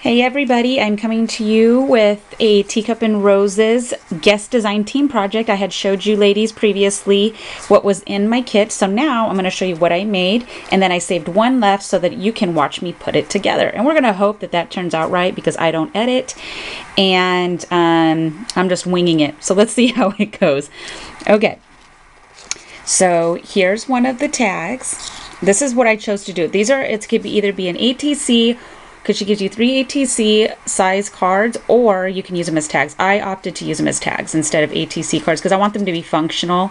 Hey everybody, I'm coming to you with a Teacup and Roses guest design team project. I had showed you ladies previously what was in my kit, so now I'm going to show you what I made, and then I saved one left so that you can watch me put it together. And we're going to hope that that turns out right because I don't edit, and I'm just winging it. So let's see how it goes. Okay, so here's one of the tags. This is what I chose to do. It could either be an ATC, because she gives you 3 ATC size cards, or you can use them as tags. I opted to use them as tags instead of ATC cards because I want them to be functional,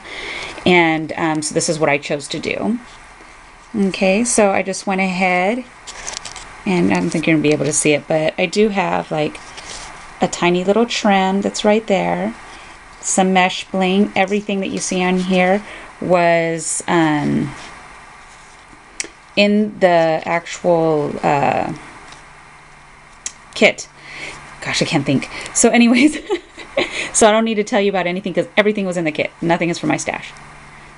and so this is what I chose to do. Okay, so I just went ahead, and I don't think you're going to be able to see it, but I do have like a tiny little trim that's right there, some mesh bling. Everything that you see on here was in the actual kit. Gosh, I can't think. So anyways, so I don't need to tell you about anything because everything was in the kit. Nothing is for my stash.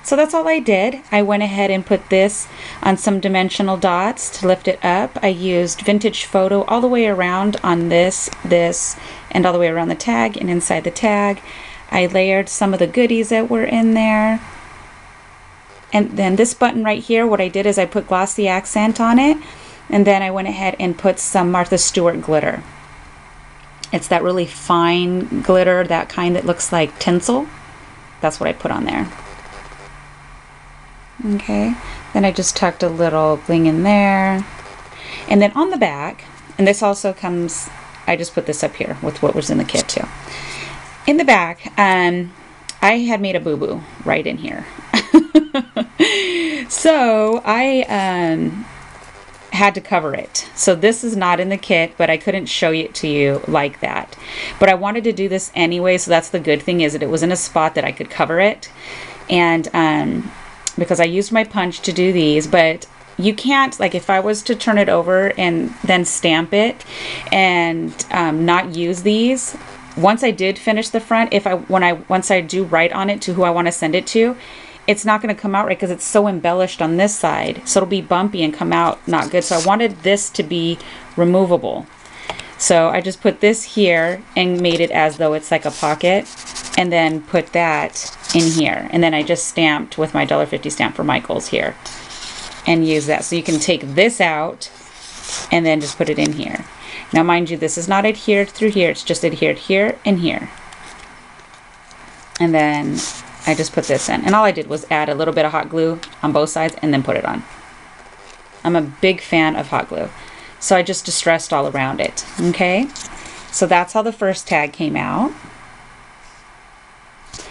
So that's all I did. I went ahead and put this on some dimensional dots to lift it up. I used vintage photo all the way around on this, and all the way around the tag and inside the tag. I layered some of the goodies that were in there. And then this button right here, what I did is I put glossy accent on it. And then I went ahead and put some Martha Stewart glitter. It's that really fine glitter, that kind that looks like tinsel. That's what I put on there. Okay, then I just tucked a little bling in there. And then on the back, and this also comes, I just put this up here with what was in the kit too. In the back, I had made a boo-boo right in here. So I had to cover it. So this is not in the kit, but I couldn't show it to you like that. But I wanted to do this anyway, so that's the good thing, is that it was in a spot that I could cover it. And because I used my punch to do these, but you can't, like if I was to turn it over and then stamp it and not use these, once I did finish the front, once I do write on it to who I want to send it to, it's not going to come out right because it's so embellished on this side. So it'll be bumpy and come out not good. So I wanted this to be removable. So I just put this here and made it as though it's like a pocket, and then put that in here. And then I just stamped with my $1.50 stamp for Michael's here and use that. So you can take this out and then just put it in here. Now mind you, this is not adhered through here. It's just adhered here and here. And then I just put this in, and all I did was add a little bit of hot glue on both sides and then put it on. I'm a big fan of hot glue, so I just distressed all around it. Okay, so that's how the first tag came out.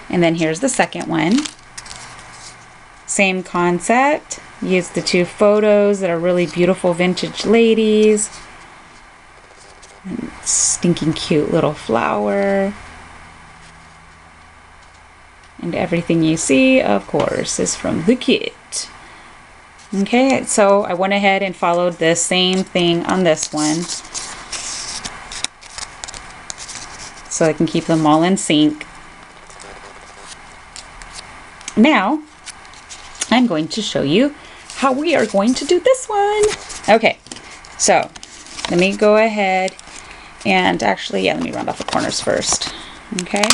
And then here's the second one. Same concept. Use the two photos that are really beautiful vintage ladies. And stinking cute little flower. And everything you see, of course, is from the kit. Okay, so I went ahead and followed the same thing on this one, so I can keep them all in sync. Now, I'm going to show you how we are going to do this one. Okay, so let me go ahead and actually, let me round off the corners first. Okay.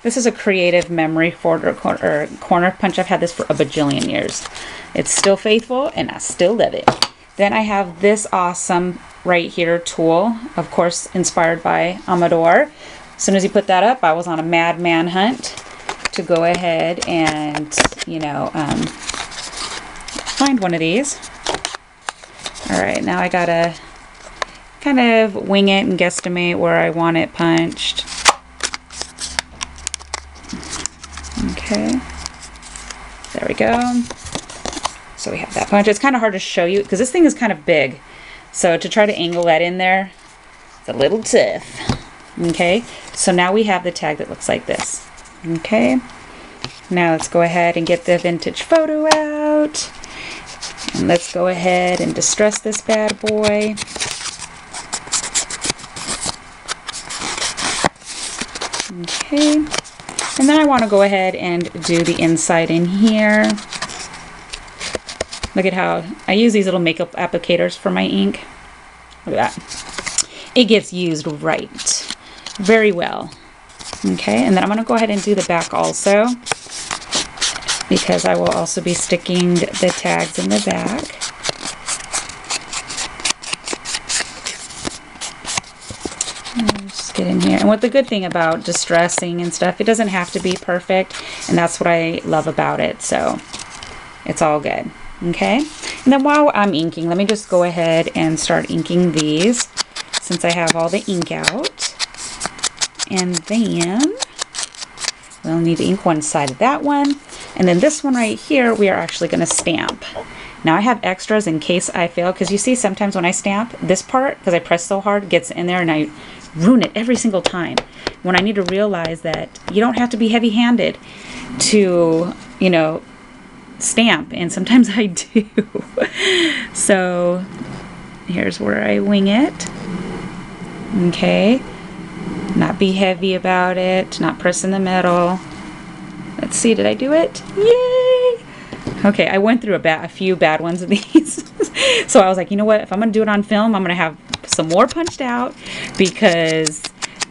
This is a creative memory corner punch. I've had this for a bajillion years. It's still faithful and I still love it. Then I have this awesome right here tool, of course inspired by Amador. As soon as he put that up, I was on a mad manhunt to go ahead and, find one of these. Alright, now I gotta kind of wing it and guesstimate where I want it punched. Okay, there we go. So we have that punch. It's kind of hard to show you because this thing is kind of big. So to try to angle that in there, it's a little tough. Okay, so now we have the tag that looks like this. Okay, now let's go ahead and get the vintage photo out. And let's go ahead and distress this bad boy. Okay. And then I want to go ahead and do the inside in here. Look at how I use these little makeup applicators for my ink. Look at that. It gets used right. Very well. Okay, and then I'm going to go ahead and do the back also, because I will also be sticking the tags in the back. Just get in here. And what the good thing about distressing and stuff, it doesn't have to be perfect, and that's what I love about it, so it's all good. Okay, and then while I'm inking, let me just go ahead and start inking these since I have all the ink out. And then we'll need to ink one side of that one, and then this one right here we are actually going to stamp. Now I have extras in case I fail, because you see sometimes when I stamp, this part, because I press so hard, gets in there and I ruin it every single time, when I need to realize that you don't have to be heavy-handed to, you know, stamp, and sometimes I do. So here's where I wing it. Okay, not be heavy about it, not press in the middle. Let's see, did I do it? Yay! Okay, I went through a few bad ones of these. So I was like, you know what, if I'm gonna do it on film, I'm gonna have some more punched out, because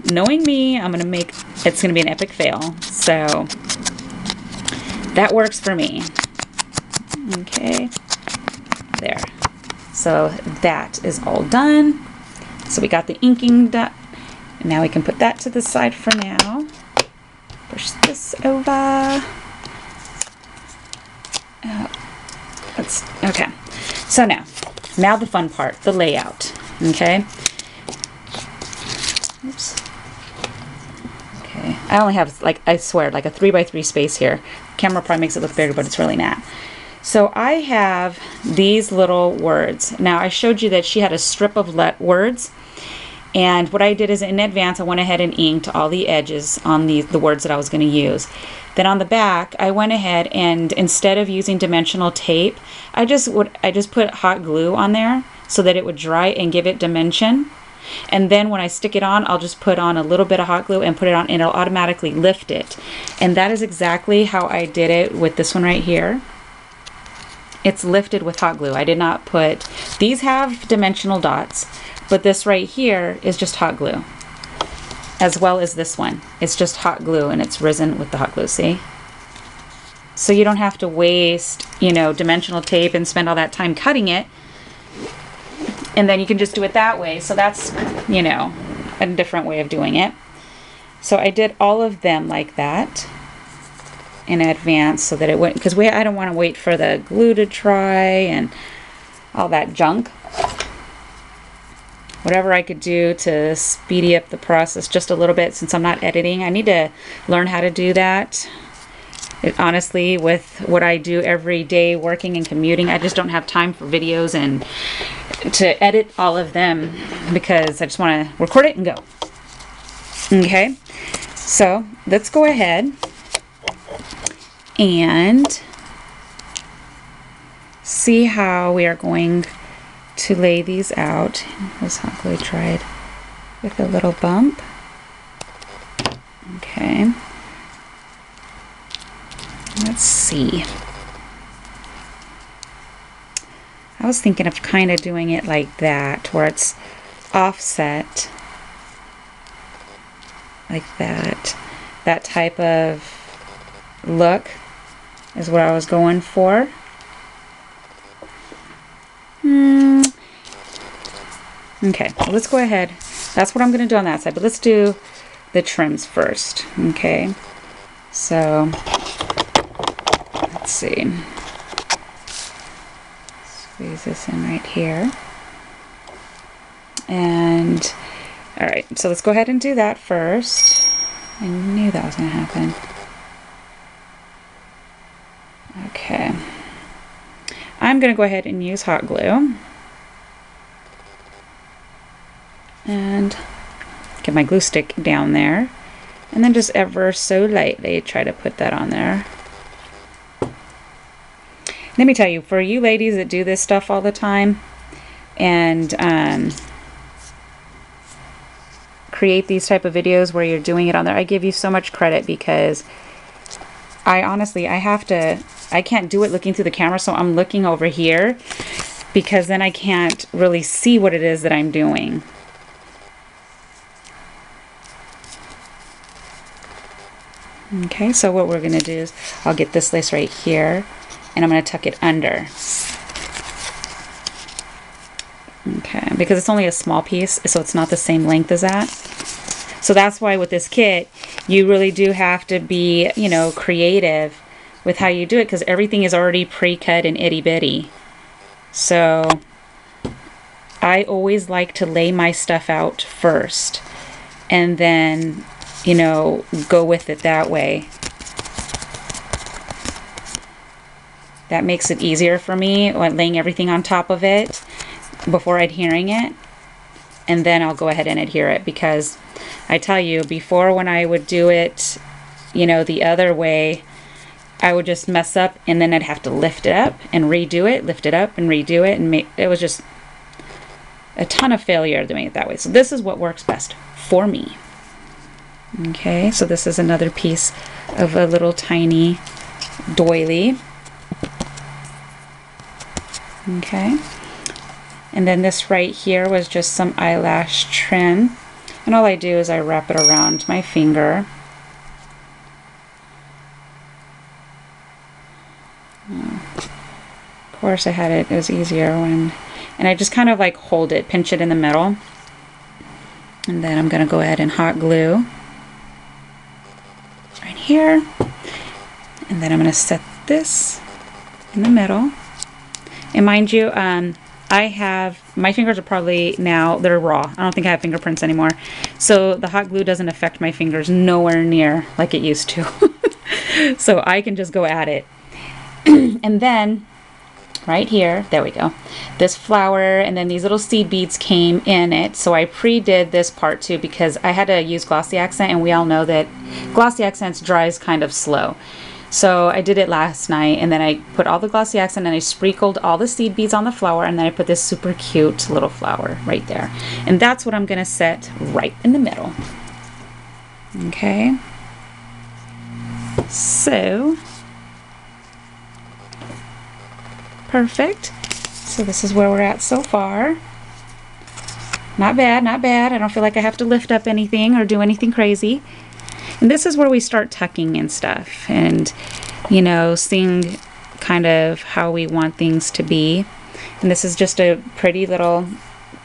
knowing me, I'm gonna make, it's gonna be an epic fail. So that works for me. Okay, there. So that is all done. So we got the inking done. Now we can put that to the side for now. Push this over. Okay. So now the fun part, the layout. Okay. Oops. Okay. I only have, like, I swear, like a 3x3 space here. Camera probably makes it look bigger, but it's really not. So I have these little words. Now I showed you that she had a strip of words, and what I did is in advance I went ahead and inked all the edges on the words that I was going to use. Then on the back I went ahead and instead of using dimensional tape, I just put hot glue on there so that it would dry and give it dimension. And then when I stick it on, I'll just put on a little bit of hot glue and put it on, and it'll automatically lift it. And that is exactly how I did it with this one right here. It's lifted with hot glue. I did not put, these have dimensional dots, but this right here is just hot glue, as well as this one. It's just hot glue, and it's risen with the hot glue, see? So you don't have to waste, you know, dimensional tape and spend all that time cutting it, and then you can just do it that way. So that's, you know, a different way of doing it. So I did all of them like that in advance so that it wouldn't, because I don't want to wait for the glue to dry and all that junk. Whatever I could do to speedy up the process just a little bit, since I'm not editing. I need to learn how to do that. Honestly, with what I do every day working and commuting, I just don't have time for videos and to edit all of them, because I just want to record it and go. Okay, so let's go ahead and see how we are going to lay these out. This hot glue tried with a little bump. Okay, let's see. I was thinking of kind of doing it like that, where it's offset like that. That type of look is what I was going for. Okay, well, let's go ahead. That's what I'm going to do on that side, but let's do the trims first. Okay, so let's see. Squeeze this in right here. And alright, so let's go ahead and do that first. I knew that was going to happen. Okay. I'm going to go ahead and use hot glue. And get my glue stick down there. And then just ever so lightly try to put that on there. Let me tell you, for you ladies that do this stuff all the time and create these type of videos where you're doing it on there, I give you so much credit, because I honestly, I can't do it looking through the camera, so I'm looking over here because then I can't really see what it is that I'm doing. Okay, so what we're going to do is I'll get this lace right here, and I'm going to tuck it under. Okay, because it's only a small piece, so it's not the same length as that. So that's why with this kit, you really do have to be, you know, creative with how you do it, because everything is already pre-cut and itty-bitty. So I always like to lay my stuff out first, and then, you know, go with it that way. That makes it easier for me when laying everything on top of it before adhering it. And then I'll go ahead and adhere it, because I tell you, before when I would do it, you know, the other way, I would just mess up, and then I'd have to lift it up and redo it, lift it up and redo it, and it was just a ton of failure doing it that way. So this is what works best for me. Okay, so this is another piece of a little tiny doily. Okay, and then this right here was just some eyelash trim, and all I do is I wrap it around my finger. Of course I had it was easier when, and I just kind of like hold it, pinch it in the middle, and then I'm going to go ahead and hot glue right here, and then I'm going to set this in the middle. And mind you, I have, my fingers are probably now, they're raw. I don't think I have fingerprints anymore. So the hot glue doesn't affect my fingers nowhere near like it used to. So I can just go at it. And then right here, there we go, this flower, and then these little seed beads came in it. So I pre-did this part too, because I had to use glossy accent, and we all know that glossy accents dries kind of slow. So I did it last night, and then I put all the glossy accent, and I sprinkled all the seed beads on the flower, and then I put this super cute little flower right there. And that's what I'm going to set right in the middle. Okay. So, perfect. So this is where we're at so far. Not bad, not bad. I don't feel like I have to lift up anything or do anything crazy. And this is where we start tucking and stuff, and, you know, seeing kind of how we want things to be. And this is just a pretty little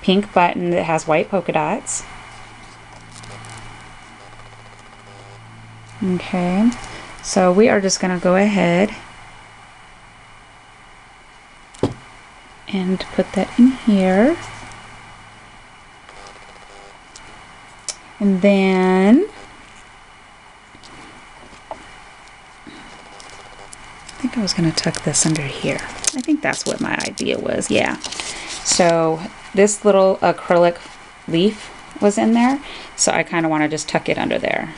pink button that has white polka dots. Okay, so we are just going to go ahead and put that in here. And then I think I was going to tuck this under here. I think that's what my idea was, yeah. So this little acrylic leaf was in there, so I kind of want to just tuck it under there,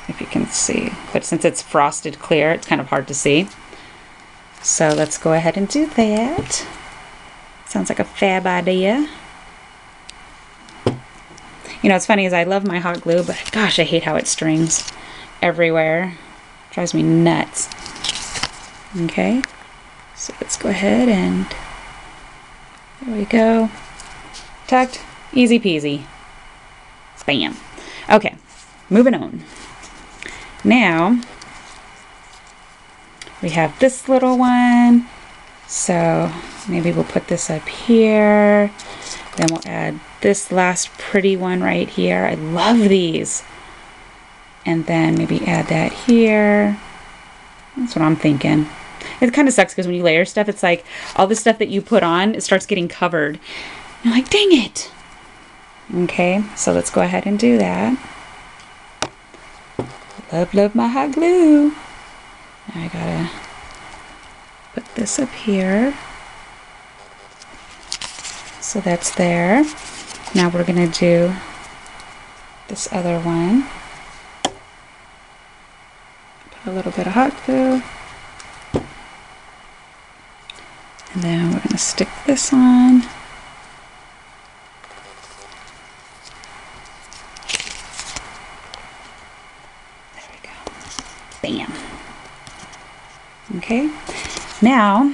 if you can see. But since it's frosted clear, it's kind of hard to see. So let's go ahead and do that. Sounds like a fab idea. You know, it's funny is I love my hot glue, but gosh, I hate how it strings everywhere. It drives me nuts. Okay, so let's go ahead and there we go. Tucked, easy peasy. Bam. Okay, moving on. Now we have this little one, so maybe we'll put this up here. Then we'll add this last pretty one right here. I love these. And then maybe add that here. That's what I'm thinking. It kind of sucks because when you layer stuff, it's like all the stuff that you put on, it starts getting covered. You're like, dang it. Okay, so let's go ahead and do that. Love, love my hot glue. Now I gotta put this up here. So that's there. Now we're gonna do this other one. Put a little bit of hot glue. And then we're going to stick this on. There we go. Bam. Okay. Now,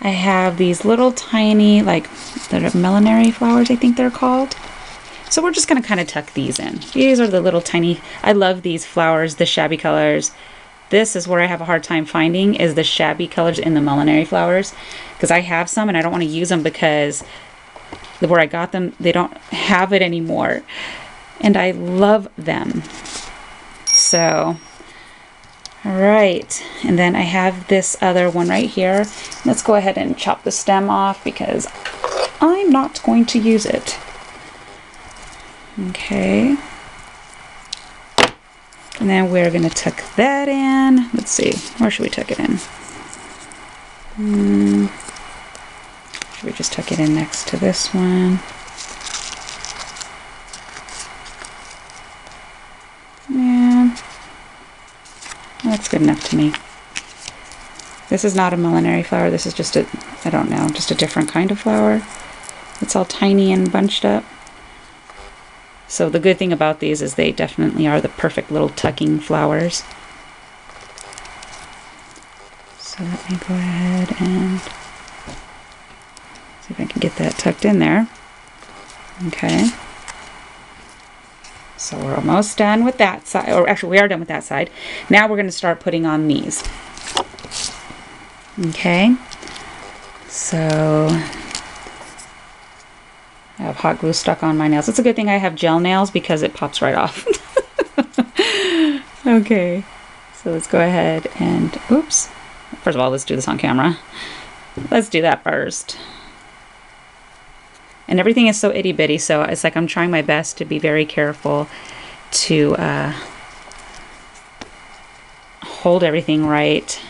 I have these little tiny, like, they're millinery flowers, I think they're called. So we're just going to kind of tuck these in. These are the little tiny, I love these flowers, the shabby colors. This is where I have a hard time finding, is the shabby colors in the millinery flowers. Because I have some and I don't want to use them because where I got them, they don't have it anymore. And I love them. So, all right. And then I have this other one right here. Let's go ahead and chop the stem off because I'm not going to use it. Okay. And then we're going to tuck that in. Let's see. Where should we tuck it in? Should we just tuck it in next to this one? Yeah. That's good enough to me. This is not a millinery flower. This is just a, I don't know, just a different kind of flower. It's all tiny and bunched up. So the good thing about these is they definitely are the perfect little tucking flowers. So let me go ahead and see if I can get that tucked in there. Okay. So we're almost done with that side, or actually we are done with that side. Now we're going to start putting on these. Okay. So I have hot glue stuck on my nails. It's a good thing I have gel nails because it pops right off. Okay, so let's go ahead and, oops. First of all, let's do this on camera. Let's do that first. And everything is so itty bitty, so it's like I'm trying my best to be very careful to hold everything right.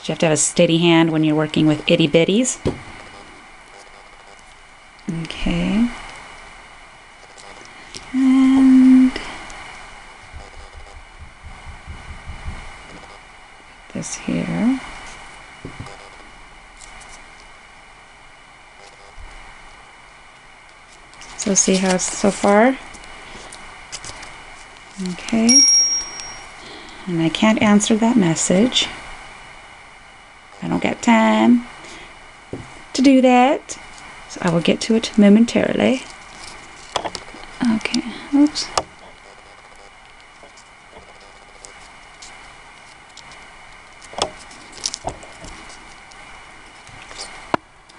You have to have a steady hand when you're working with itty bitties. Okay. And this here. So see how it's so far? Okay. And I can't answer that message. I don't get time to do that. So I will get to it momentarily. Okay, oops.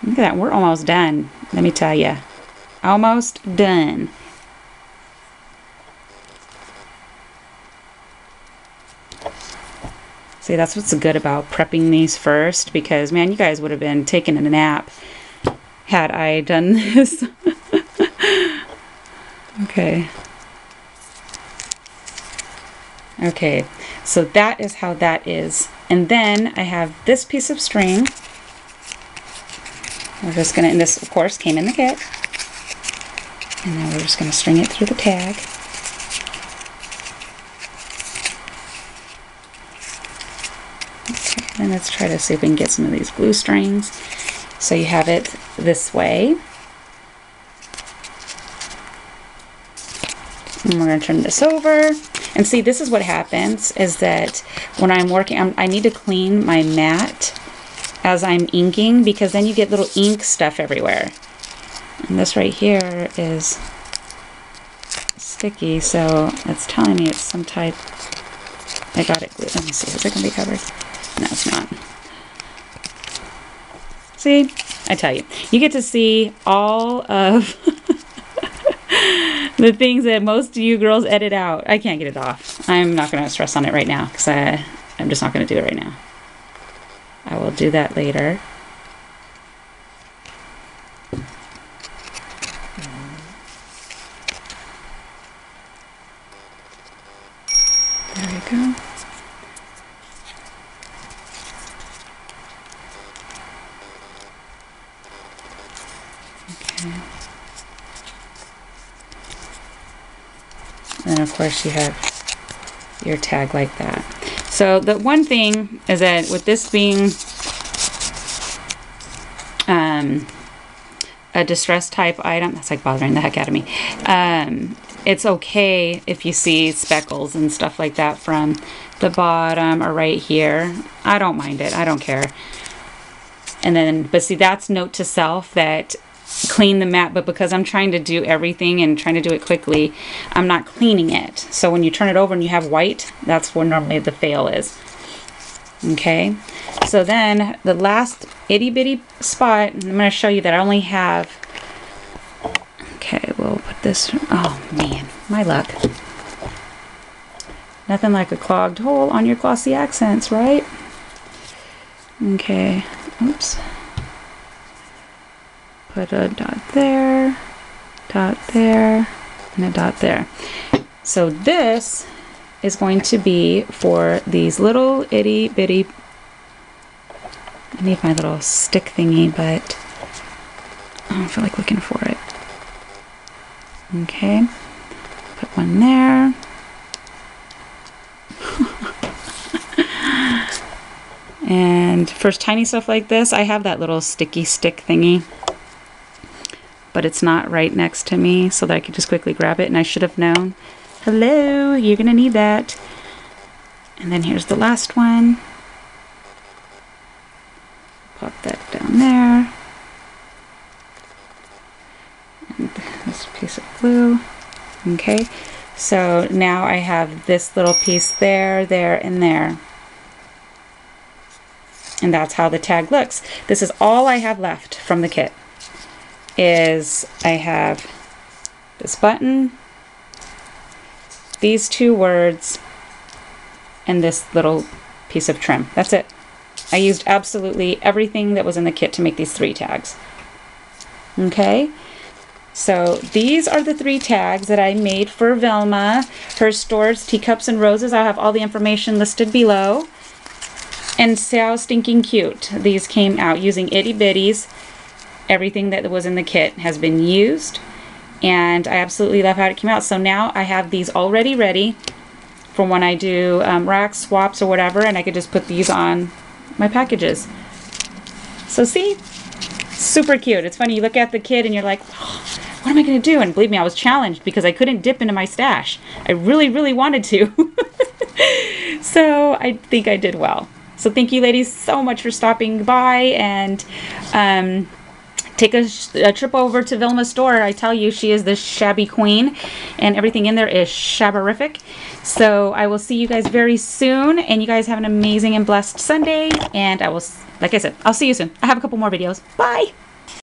Look at that, we're almost done. Let me tell you. Almost done. See, that's what's good about prepping these first, because man, you guys would have been taking a nap had I done this. Okay. Okay, so that is how that is. And then I have this piece of string. We're just gonna, and this of course came in the kit. And then we're just gonna string it through the tag. Okay, and let's try to see if we can get some of these glue strings. So you have it this way. And we're going to turn this over. And see, this is what happens, is that when I'm working, I need to clean my mat as I'm inking, because then you get little ink stuff everywhere. And this right here is sticky, so it's telling me it's some type. I got it glued. Let me see, is it going to be covered? No, it's not. See, I tell you, you get to see all of the things that most of you girls edit out. I can't get it off. I'm not going to stress on it right now because I'm just not going to do it right now. I will do that later. There we go. Okay. And of course you have your tag like that. So the one thing is that with this being a distress type item, that's like bothering the heck out of me. It's okay if you see speckles and stuff like that from the bottom or right here. I don't mind it. I don't care. And then, but see, that's note to self, that clean the mat, but because I'm trying to do everything and trying to do it quickly, I'm not cleaning it. So when you turn it over and you have white, that's where normally the fail is. Okay, so then the last itty bitty spot, I'm going to show you that I only have, okay, we'll put this, oh man, my luck. Nothing like a clogged hole on your glossy accents, right? Okay, oops. Put a dot there, and a dot there. So this is going to be for these little itty bitty, I need my little stick thingy, but I don't feel like looking for it. Okay, put one there. And for tiny stuff like this, I have that little sticky stick thingy, but it's not right next to me so that I could just quickly grab it, and I should have known. Hello, you're gonna need that. And then here's the last one. Pop that down there. And this piece of glue. Okay, so now I have this little piece there, there, and there. And that's how the tag looks. This is all I have left from the kit. Is I have this button, these two words, and this little piece of trim. That's it. I used absolutely everything that was in the kit to make these 3 tags. Okay, so these are the 3 tags that I made for Vilma. Her store's Teacups and Roses. I'll have all the information listed below. And see how stinking cute these came out using itty bitties. Everything that was in the kit has been used, and I absolutely love how it came out. So now I have these already ready for when I do racks, swaps, or whatever, and I could just put these on my packages. So see, super cute. It's funny, you look at the kit and you're like, oh, what am I going to do? And believe me, I was challenged because I couldn't dip into my stash. I really, really wanted to. So I think I did well. So thank you ladies so much for stopping by, and take a trip over to Vilma's store. I tell you, she is the shabby queen, and everything in there is shabberific. So I will see you guys very soon, and you guys have an amazing and blessed Sunday, and I will, like I said, I'll see you soon. I have a couple more videos. Bye!